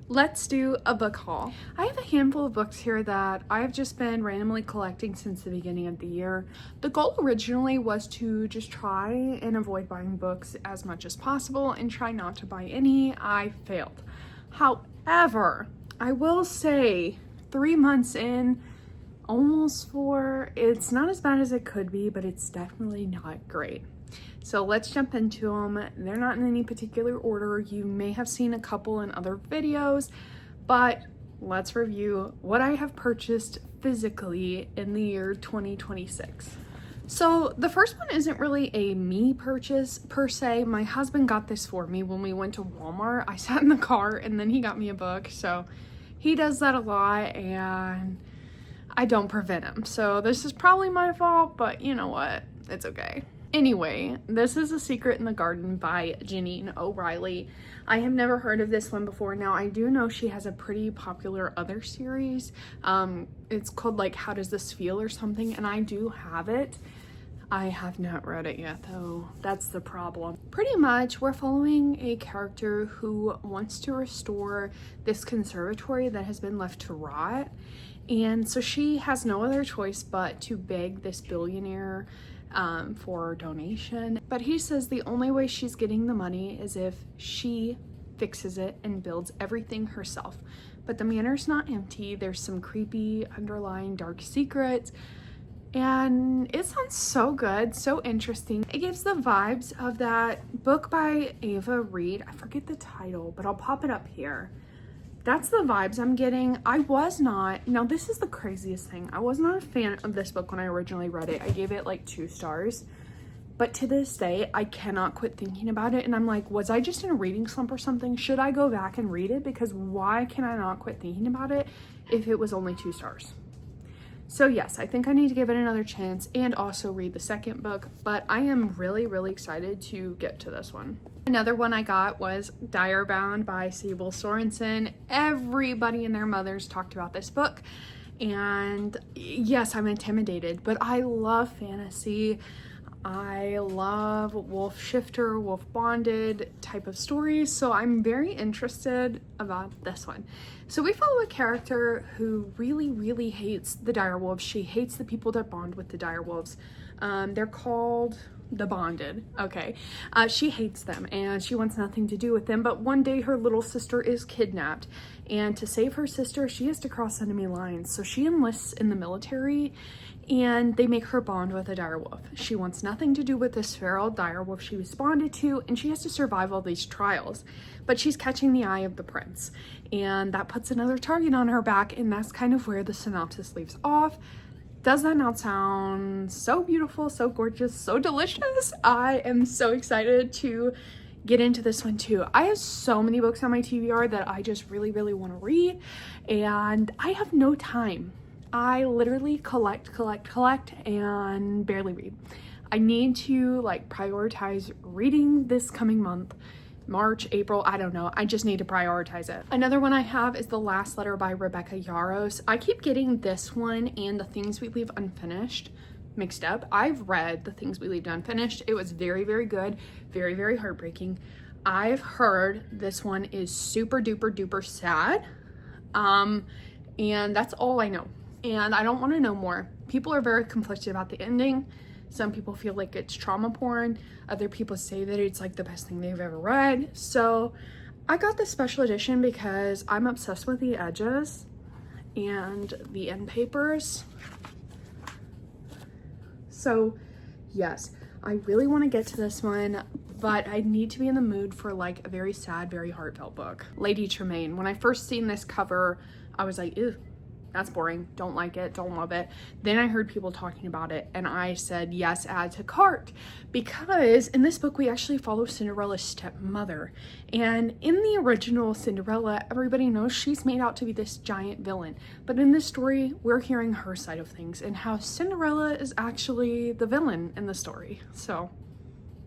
Let's do a book haul. I have a handful of books here that I've just been randomly collecting since the beginning of the year. The goal originally was to just try and avoid buying books as much as possible and try not to buy any. I failed. However, I will say 3 months in, almost 4, it's not as bad as it could be, but it's definitely not great. So let's jump into them. They're not in any particular order. You may have seen a couple in other videos, but let's review what I have purchased physically in the year 2026. So the first one isn't really a me purchase per se. My husband got this for me when we went to Walmart. I sat in the car and then he got me a book. So he does that a lot and I don't prevent him. So this is probably my fault, but you know what? It's okay. Anyway, this is A Secret in the Garden by Janine O'Reilly. I have never heard of this one before. Now, I do know she has a pretty popular other series. It's called like How Does This Feel or something, and I do have it. I have not read it yet though. That's the problem. Pretty much, we're following a character who wants to restore this conservatory that has been left to rot. And so she has no other choice but to beg this billionaire for donation. But he says the only way she's getting the money is if she fixes it and builds everything herself. But the manor's not empty. There's some creepy underlying dark secrets. And it sounds so good, so interesting. It gives the vibes of that book by Ava Reed. I forget the title, but I'll pop it up here. That's the vibes I'm getting. Now this is the craziest thing. I was not a fan of this book when I originally read it. I gave it like 2 stars. But to this day, I cannot quit thinking about it. And I'm like, was I just in a reading slump or something? Should I go back and read it? Because why can I not quit thinking about it if it was only 2 stars? So yes, I think I need to give it another chance and also read the second book, but I am really, really excited to get to this one. Another one I got was Dire Bound by Sable Sorensen. Everybody and their mothers talked about this book, and yes, I'm intimidated, but I love fantasy. I love wolf shifter, wolf bonded type of stories, so I'm very interested about this one. So we follow a character who really, really hates the direwolves. She hates the people that bond with the direwolves. They're called the Bonded. Okay. She hates them and she wants nothing to do with them, but one day her little sister is kidnapped, and to save her sister, she has to cross enemy lines. So she enlists in the military and they make her bond with a direwolf. She wants nothing to do with this feral direwolf she was bonded to, and she has to survive all these trials. But she's catching the eye of the prince, and that puts another target on her back, and that's kind of where the synopsis leaves off. Does that not sound so beautiful, so gorgeous, so delicious? I am so excited to get into this one too. I have so many books on my TBR that I just really, really want to read, and I have no time. I literally collect and barely read. I need to like prioritize reading this coming month. March, April, I don't know. I just need to prioritize it. Another one I have is The Last Letter by Rebecca Yarros. I keep getting this one and The Things We Leave Unfinished mixed up. I've read The Things We Leave Unfinished. It was very, very good. Very, very heartbreaking. I've heard this one is super duper duper sad. And that's all I know. And I don't want to know more. People are very conflicted about the ending. Some people feel like it's trauma porn. Other people say that it's like the best thing they've ever read. So I got this special edition because I'm obsessed with the edges and the end papers. So yes, I really want to get to this one, but I need to be in the mood for like a very sad, very heartfelt book. Lady Tremaine. When I first seen this cover, I was like, ew. That's boring, don't like it, don't love it. Then I heard people talking about it and I said, yes, add to cart. Because in this book, we actually follow Cinderella's stepmother. And in the original Cinderella, everybody knows she's made out to be this giant villain. But in this story, we're hearing her side of things and how Cinderella is actually the villain in the story. So,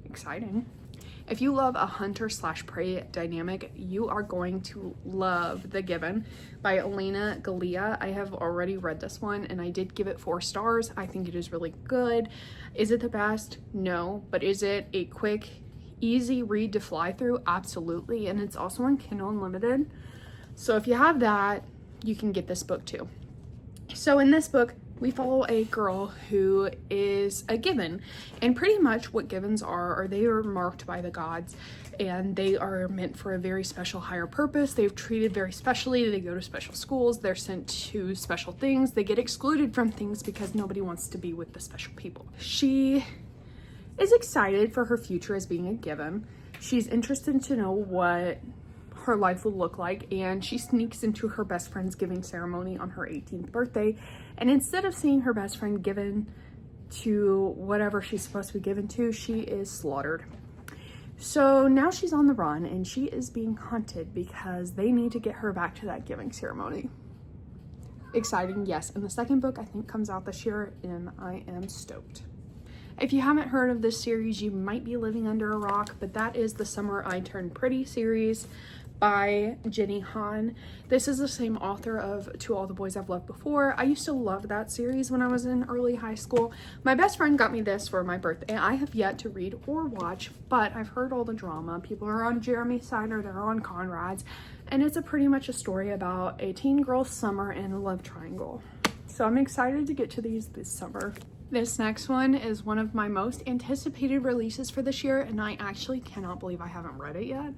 exciting. If you love a hunter/prey dynamic, you are going to love The Given by Elena Galea. I have already read this one and I did give it 4 stars. I think it is really good. Is it the best? No. But is it a quick, easy read to fly through? Absolutely. And it's also on Kindle Unlimited. So if you have that, you can get this book too. So in this book, we follow a girl who is a given, and pretty much what givens are they are marked by the gods, and they are meant for a very special higher purpose. They've treated very specially. They go to special schools. They're sent to special things. They get excluded from things because nobody wants to be with the special people. She is excited for her future as being a given. She's interested to know what her life will look like, and she sneaks into her best friend's giving ceremony on her 18th birthday, and instead of seeing her best friend given to whatever she's supposed to be given to, she is slaughtered. So now she's on the run, and she is being hunted because they need to get her back to that giving ceremony. Exciting, yes. And the second book I think comes out this year, and I am stoked. If you haven't heard of this series, you might be living under a rock, but that is the Summer I Turned Pretty series by Jenny Han. This is the same author of To All the Boys I've Loved Before. I used to love that series when I was in early high school. My best friend got me this for my birthday. I have yet to read or watch, but I've heard all the drama. People are on Jeremy's side or they're on Conrad's, and it's pretty much a story about a teen girl's summer and a love triangle. So I'm excited to get to these this summer. This next one is one of my most anticipated releases for this year, and I actually cannot believe I haven't read it yet.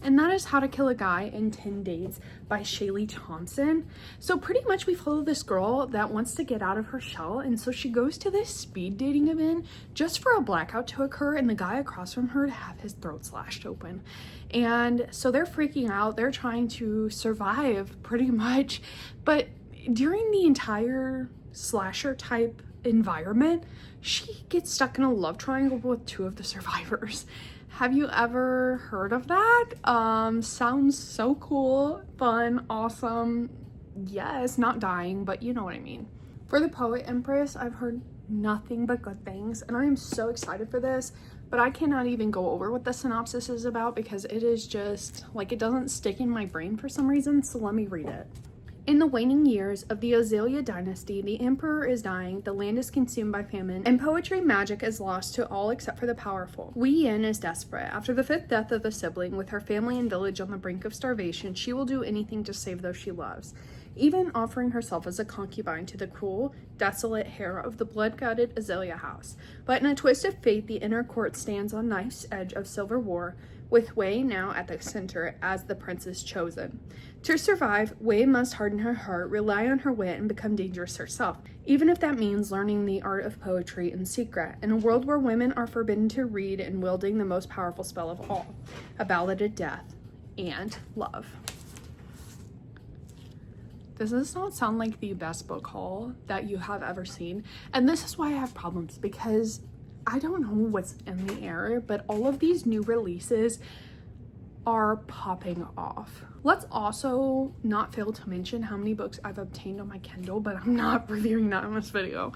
And that is How to Kill a Guy in 10 Days by Shaylee Thompson. So pretty much we follow this girl that wants to get out of her shell, and so she goes to this speed dating event just for a blackout to occur and the guy across from her to have his throat slashed open. And so they're freaking out. They're trying to survive pretty much, but during the entire slasher type environment, she gets stuck in a love triangle with two of the survivors. Have you ever heard of that? Sounds so cool, fun, awesome. Yes, not dying, but you know what I mean. For the Poet Empress, I've heard nothing but good things, and I am so excited for this, but I cannot even go over what the synopsis is about because it is just like it doesn't stick in my brain for some reason, so let me read it. In the waning years of the Azalea dynasty, the emperor is dying, the land is consumed by famine, and poetry magic is lost to all except for the powerful. Wei Yin is desperate. After the fifth death of a sibling, with her family and village on the brink of starvation, she will do anything to save those she loves, even offering herself as a concubine to the cruel, desolate heir of the blood-guarded Azalea house. But in a twist of fate, the inner court stands on knife's edge of civil war, with Wei now at the center as the princess chosen. To survive, Wei must harden her heart, rely on her wit, and become dangerous herself, even if that means learning the art of poetry in secret, in a world where women are forbidden to read and wielding the most powerful spell of all, a ballad of death and love. Does this not sound like the best book haul that you have ever seen? And this is why I have problems, because I don't know what's in the air, but all of these new releases are popping off. Let's also not fail to mention how many books I've obtained on my Kindle, but I'm not reviewing that in this video.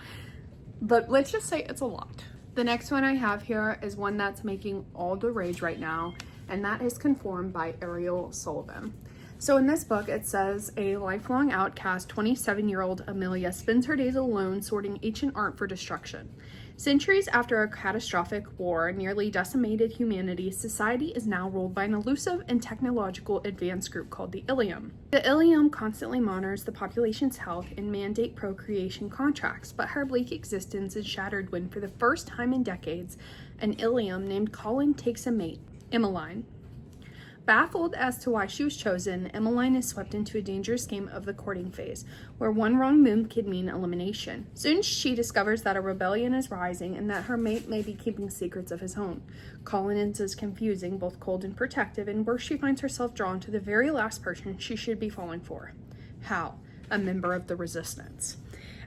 But let's just say it's a lot. The next one I have here is one that's making all the rage right now, and that is Conform by Ariel Sullivan. So in this book, it says a lifelong outcast 27-year-old Amelia spends her days alone sorting ancient art for destruction. Centuries after a catastrophic war nearly decimated humanity, society is now ruled by an elusive and technological advanced group called the Ilium. The Ilium constantly monitors the population's health and mandate procreation contracts, but her bleak existence is shattered when, for the first time in decades, an Ilium named Colin takes a mate, Emmeline. Baffled as to why she was chosen, Emmeline is swept into a dangerous game of the courting phase, where one wrong move could mean elimination. Soon she discovers that a rebellion is rising and that her mate may be keeping secrets of his own. Colin is confusing, both cold and protective, and where she finds herself drawn to the very last person she should be falling for. Hal, a member of the Resistance.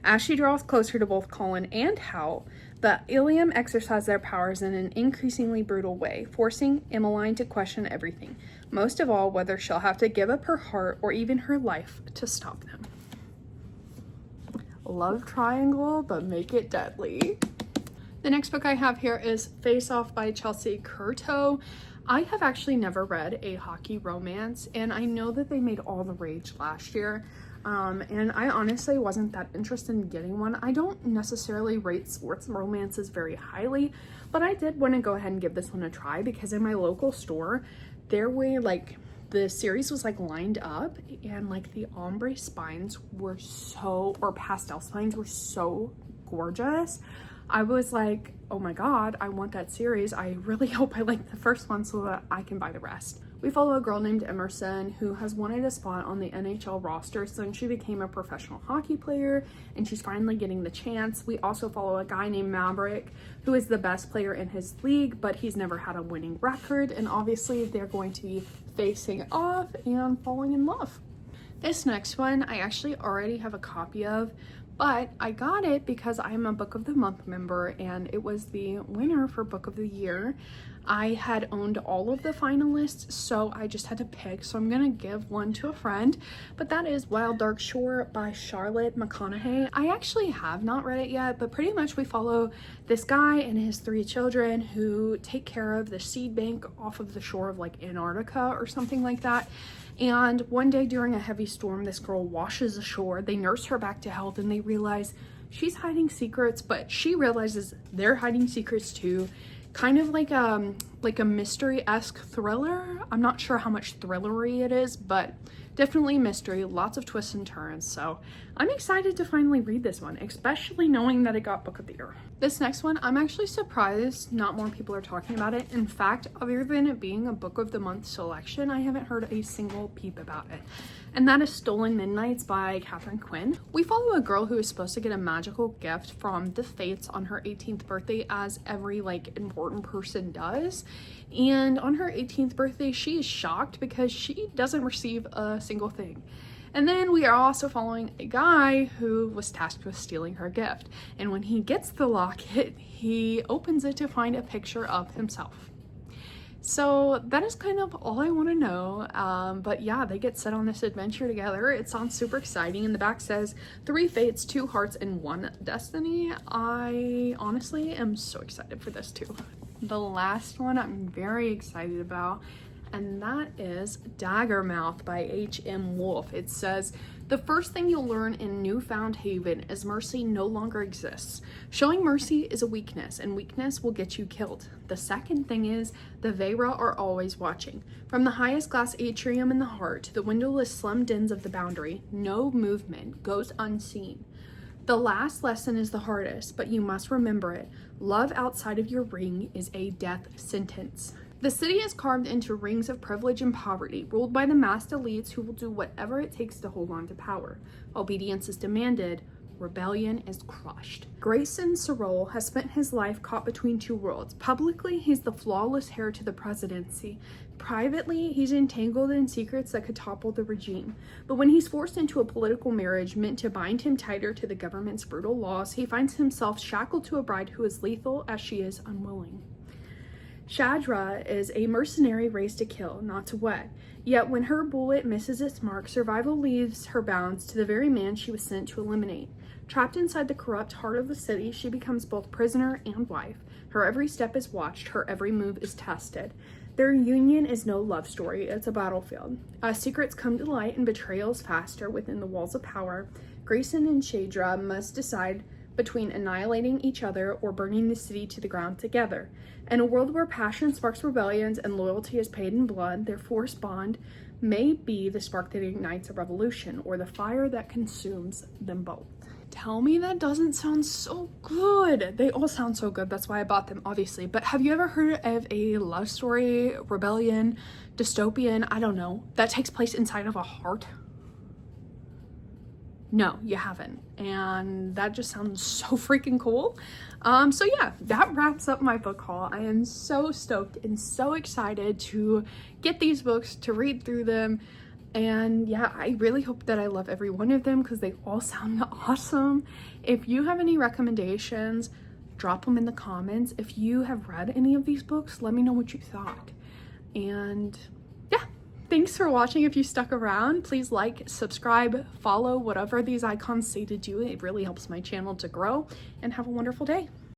As she draws closer to both Colin and Hal, the Ilium exercise their powers in an increasingly brutal way, forcing Emmeline to question everything, most of all whether she'll have to give up her heart or even her life to stop them. Love triangle, but make it deadly. The next book I have here is Face Off by Chelsea Curto. I have actually never read a hockey romance, and I know that they made all the rage last year. And I honestly wasn't that interested in getting one. I don't necessarily rate sports romances very highly, but I did want to go ahead and give this one a try because in my local store, there were like the series was like lined up, and like the ombre spines were so, or pastel spines were so gorgeous. I was like, oh my god, I want that series. I really hope I like the first one so that I can buy the rest. We follow a girl named Emerson who has wanted a spot on the NHL roster since she became a professional hockey player, and she's finally getting the chance. We also follow a guy named Maverick who is the best player in his league, but he's never had a winning record, and obviously they're going to be facing off and falling in love. This next one I actually already have a copy of, but I got it because I'm a Book of the Month member and it was the winner for Book of the Year. I had owned all of the finalists, so I just had to pick, so I'm gonna give one to a friend, but that is Wild Dark Shore by Charlotte McConaughey. I actually have not read it yet, but pretty much we follow this guy and his 3 children who take care of the seed bank off of the shore of like Antarctica or something like that. And one day during a heavy storm, this girl washes ashore. They nurse her back to health and they realize she's hiding secrets, but she realizes they're hiding secrets too. Kind of like a mystery-esque thriller. I'm not sure how much thrillery it is, but definitely mystery, lots of twists and turns. So I'm excited to finally read this one, especially knowing that it got Book of the Year. This next one, I'm actually surprised not more people are talking about it. In fact, other than it being a Book of the Month selection, I haven't heard a single peep about it. And that is Stolen Midnights by Catherine Quinn. We follow a girl who is supposed to get a magical gift from the Fates on her 18th birthday, as every like important person does. And on her 18th birthday, she is shocked because she doesn't receive a single thing. And then we are also following a guy who was tasked with stealing her gift. And when he gets the locket, he opens it to find a picture of himself. So that is kind of all I want to know. But yeah, they get set on this adventure together. It sounds super exciting. And the back says 3 fates, 2 hearts, and 1 destiny. I honestly am so excited for this too. The last one I'm very excited about, and that is Daggermouth by H.M. Wolf. It says, the first thing you'll learn in Newfound Haven is mercy no longer exists. Showing mercy is a weakness, and weakness will get you killed. The second thing is, the Veyra are always watching. From the highest glass atrium in the heart to the windowless slum dens of the boundary, no movement goes unseen. The last lesson is the hardest, but you must remember it. Love outside of your ring is a death sentence. The city is carved into rings of privilege and poverty, ruled by the masked elites who will do whatever it takes to hold on to power. Obedience is demanded, rebellion is crushed. Grayson Sorrell has spent his life caught between 2 worlds. Publicly, he's the flawless heir to the presidency. Privately, he's entangled in secrets that could topple the regime. But when he's forced into a political marriage meant to bind him tighter to the government's brutal laws, he finds himself shackled to a bride who is lethal as she is unwilling. Shadra is a mercenary raised to kill, not to wed. Yet when her bullet misses its mark, survival leaves her bounds to the very man she was sent to eliminate. Trapped inside the corrupt heart of the city, she becomes both prisoner and wife. Her every step is watched, her every move is tested. Their union is no love story, it's a battlefield. As secrets come to light and betrayals faster within the walls of power, Grayson and Shadra must decide between annihilating each other or burning the city to the ground together. In a world where passion sparks rebellions and loyalty is paid in blood, their forced bond may be the spark that ignites a revolution or the fire that consumes them both. Tell me that doesn't sound so good. They all sound so good, that's why I bought them, obviously. But have you ever heard of a love story, rebellion, dystopian, I don't know, that takes place inside of a heart? No, you haven't. And that just sounds so freaking cool. So yeah, that wraps up my book haul. I am so stoked and so excited to get these books, to read through them. And yeah, I really hope that I love every one of them because they all sound awesome. If you have any recommendations, drop them in the comments. If you have read any of these books, let me know what you thought. And yeah, thanks for watching. If you stuck around, please like, subscribe, follow, whatever these icons say to do. It really helps my channel to grow, and have a wonderful day.